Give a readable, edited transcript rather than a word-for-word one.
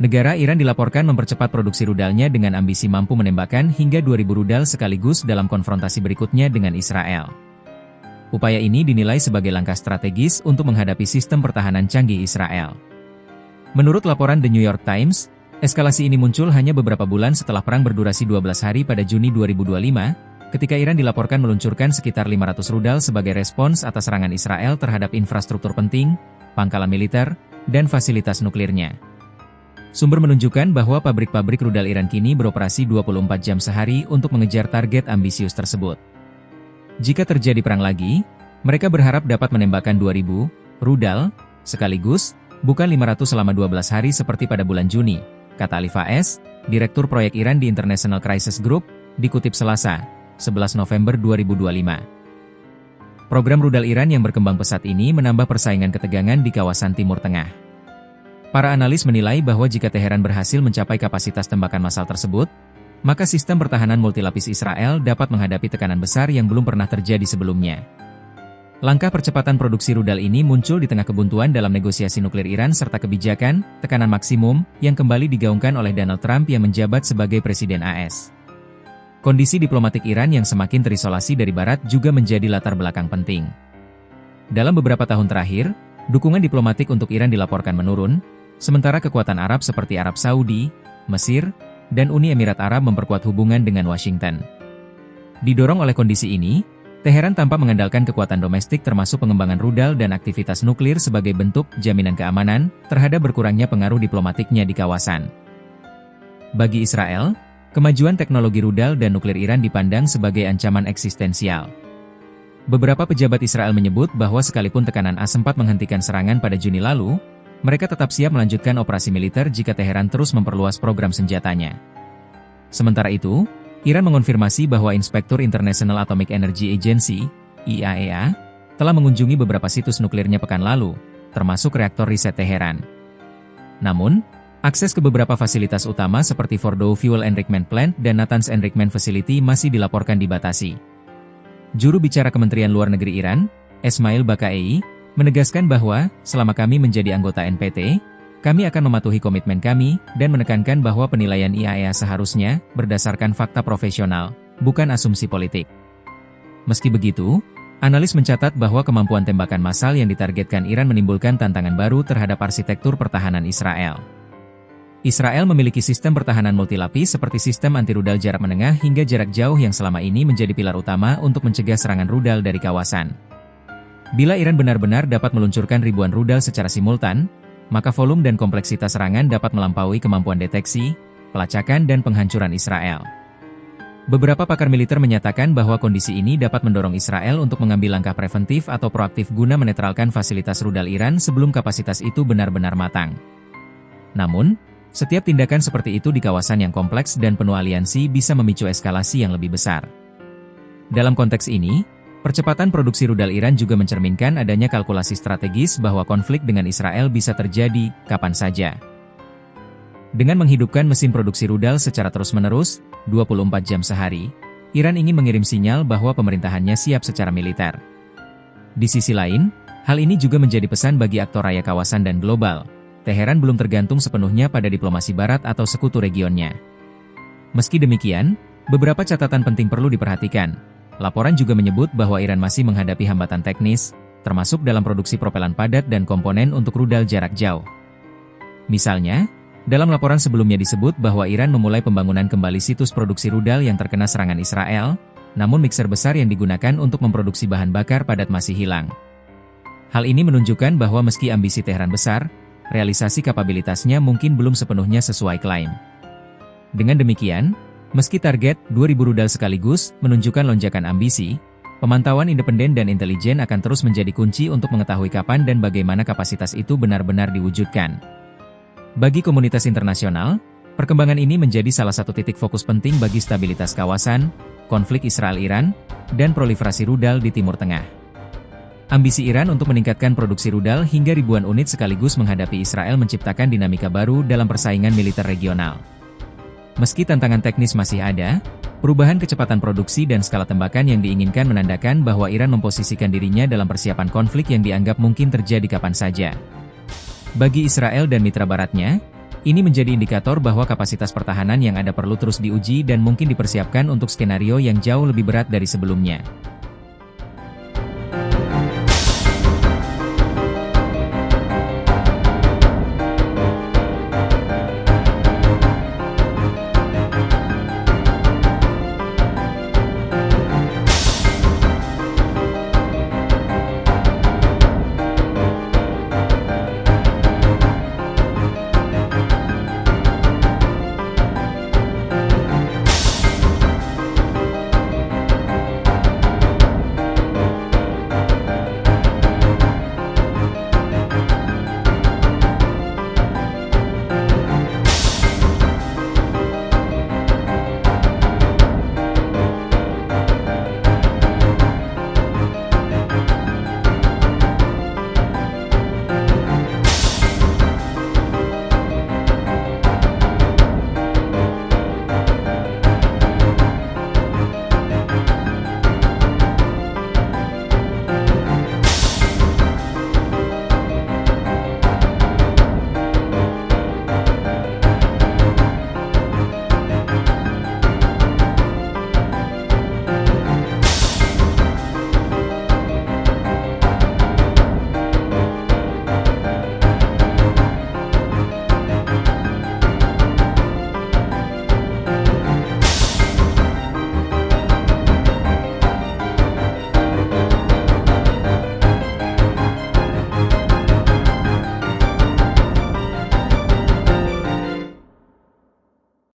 Negara Iran dilaporkan mempercepat produksi rudalnya dengan ambisi mampu menembakkan hingga 2.000 rudal sekaligus dalam konfrontasi berikutnya dengan Israel. Upaya ini dinilai sebagai langkah strategis untuk menghadapi sistem pertahanan canggih Israel. Menurut laporan The New York Times, eskalasi ini muncul hanya beberapa bulan setelah perang berdurasi 12 hari pada Juni 2025, ketika Iran dilaporkan meluncurkan sekitar 500 rudal sebagai respons atas serangan Israel terhadap infrastruktur penting, pangkalan militer, dan fasilitas nuklirnya. Sumber menunjukkan bahwa pabrik-pabrik rudal Iran kini beroperasi 24 jam sehari untuk mengejar target ambisius tersebut. Jika terjadi perang lagi, mereka berharap dapat menembakkan 2.000 rudal sekaligus, bukan 500 selama 12 hari seperti pada bulan Juni, kata Ali Faez, Direktur Proyek Iran di International Crisis Group, dikutip Selasa, 11 November 2025. Program rudal Iran yang berkembang pesat ini menambah persaingan ketegangan di kawasan Timur Tengah. Para analis menilai bahwa jika Teheran berhasil mencapai kapasitas tembakan massal tersebut, maka sistem pertahanan multilapis Israel dapat menghadapi tekanan besar yang belum pernah terjadi sebelumnya. Langkah percepatan produksi rudal ini muncul di tengah kebuntuan dalam negosiasi nuklir Iran serta kebijakan tekanan maksimum yang kembali digaungkan oleh Donald Trump yang menjabat sebagai Presiden AS. Kondisi diplomatik Iran yang semakin terisolasi dari Barat juga menjadi latar belakang penting. Dalam beberapa tahun terakhir, dukungan diplomatik untuk Iran dilaporkan menurun, sementara kekuatan Arab seperti Arab Saudi, Mesir, dan Uni Emirat Arab memperkuat hubungan dengan Washington. Didorong oleh kondisi ini, Teheran tampak mengandalkan kekuatan domestik termasuk pengembangan rudal dan aktivitas nuklir sebagai bentuk jaminan keamanan terhadap berkurangnya pengaruh diplomatiknya di kawasan. Bagi Israel, kemajuan teknologi rudal dan nuklir Iran dipandang sebagai ancaman eksistensial. Beberapa pejabat Israel menyebut bahwa sekalipun tekanan AS sempat menghentikan serangan pada Juni lalu, mereka tetap siap melanjutkan operasi militer jika Teheran terus memperluas program senjatanya. Sementara itu, Iran mengonfirmasi bahwa Inspektur International Atomic Energy Agency, IAEA, telah mengunjungi beberapa situs nuklirnya pekan lalu, termasuk reaktor riset Teheran. Namun, akses ke beberapa fasilitas utama seperti Fordow Fuel Enrichment Plant dan Natanz Enrichment Facility masih dilaporkan dibatasi. Juru bicara Kementerian Luar Negeri Iran, Esmail Baqai, menegaskan bahwa, selama kami menjadi anggota NPT, kami akan mematuhi komitmen kami, dan menekankan bahwa penilaian IAEA seharusnya berdasarkan fakta profesional, bukan asumsi politik. Meski begitu, analis mencatat bahwa kemampuan tembakan massal yang ditargetkan Iran menimbulkan tantangan baru terhadap arsitektur pertahanan Israel. Israel memiliki sistem pertahanan multilapis seperti sistem anti-rudal jarak menengah hingga jarak jauh yang selama ini menjadi pilar utama untuk mencegah serangan rudal dari kawasan. Bila Iran benar-benar dapat meluncurkan ribuan rudal secara simultan, maka volume dan kompleksitas serangan dapat melampaui kemampuan deteksi, pelacakan dan penghancuran Israel. Beberapa pakar militer menyatakan bahwa kondisi ini dapat mendorong Israel untuk mengambil langkah preventif atau proaktif guna menetralkan fasilitas rudal Iran sebelum kapasitas itu benar-benar matang. Namun, setiap tindakan seperti itu di kawasan yang kompleks dan penuh aliansi bisa memicu eskalasi yang lebih besar. Dalam konteks ini, percepatan produksi rudal Iran juga mencerminkan adanya kalkulasi strategis bahwa konflik dengan Israel bisa terjadi kapan saja. Dengan menghidupkan mesin produksi rudal secara terus-menerus, 24 jam sehari, Iran ingin mengirim sinyal bahwa pemerintahannya siap secara militer. Di sisi lain, hal ini juga menjadi pesan bagi aktor raya kawasan dan global. Teheran belum tergantung sepenuhnya pada diplomasi Barat atau sekutu regionnya. Meski demikian, beberapa catatan penting perlu diperhatikan. Laporan juga menyebut bahwa Iran masih menghadapi hambatan teknis, termasuk dalam produksi propelan padat dan komponen untuk rudal jarak jauh. Misalnya, dalam laporan sebelumnya disebut bahwa Iran memulai pembangunan kembali situs produksi rudal yang terkena serangan Israel, namun mixer besar yang digunakan untuk memproduksi bahan bakar padat masih hilang. Hal ini menunjukkan bahwa meski ambisi Teheran besar, realisasi kapabilitasnya mungkin belum sepenuhnya sesuai klaim. Dengan demikian, meski target 2.000 rudal sekaligus menunjukkan lonjakan ambisi, pemantauan independen dan intelijen akan terus menjadi kunci untuk mengetahui kapan dan bagaimana kapasitas itu benar-benar diwujudkan. Bagi komunitas internasional, perkembangan ini menjadi salah satu titik fokus penting bagi stabilitas kawasan, konflik Israel-Iran, dan proliferasi rudal di Timur Tengah. Ambisi Iran untuk meningkatkan produksi rudal hingga ribuan unit sekaligus menghadapi Israel menciptakan dinamika baru dalam persaingan militer regional. Meski tantangan teknis masih ada, perubahan kecepatan produksi dan skala tembakan yang diinginkan menandakan bahwa Iran memposisikan dirinya dalam persiapan konflik yang dianggap mungkin terjadi kapan saja. Bagi Israel dan mitra baratnya, Ini menjadi indikator bahwa kapasitas pertahanan yang ada perlu terus diuji dan mungkin dipersiapkan untuk skenario yang jauh lebih berat dari sebelumnya.